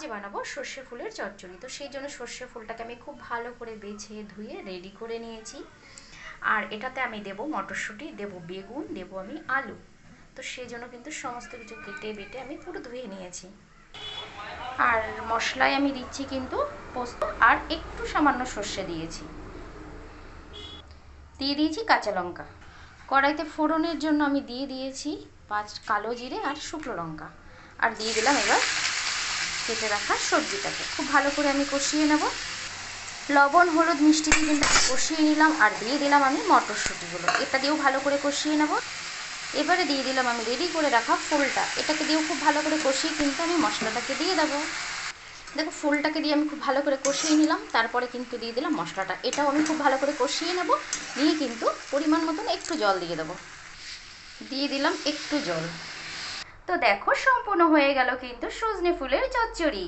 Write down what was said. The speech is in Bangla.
আজ বানাবো সর্ষে ফুলের চচ্চড়ি। তো সেই জন্য সর্ষে ফুলটাকে আমি খুব ভালো করে বেছে ধুয়ে রেডি করে নিয়েছি। আর এটাতে আমি দেব মটরশুঁটি, দেব বেগুন, দেব আমি আলু। তো সেই জন্য কিন্তু সমস্ত কিছু কেটে বেটে আমি পুরো ধুয়ে নিয়েছি। আর মশলায় আমি দিচ্ছি কিন্তু পোস্ত আর একটু সামান্য সর্ষে দিয়েছি, দিয়ে দিয়েছি কাঁচা লঙ্কা। কড়াইতে ফোড়নের জন্য আমি দিয়ে দিয়েছি 5 কালো জিরে আর শুকনো লঙ্কা। আর দিয়ে দিলাম এবার কেটে রাখা সবজিটাকে খুব ভালো করে আমি কষিয়ে নেব। লবণ হলুদ মিষ্টি দিয়ে কিন্তু কষিয়ে নিলাম। আর দিয়ে দিলাম আমি মটরশুঁটিগুলো, এটা দিয়েও ভালো করে কষিয়ে নেব। এবারে দিয়ে দিলাম আমি রেডি করে রাখা ফুলটা, এটাকে দিয়েও খুব ভালো করে কষিয়ে কিন্তু আমি মশলাটাকে দিয়ে দেবো। দেখো ফুলটাকে দিয়ে আমি খুব ভালো করে কষিয়ে নিলাম, তারপরে কিন্তু দিয়ে দিলাম মশলাটা, এটাও আমি খুব ভালো করে কষিয়ে নেব। নিয়ে কিন্তু পরিমাণ মতন একটু জল দিয়ে দেবো, দিয়ে দিলাম একটু জল। তো দেখো সম্পূর্ণ হয়ে গেল কিন্তু সজনে ফুলের চচ্চড়ি।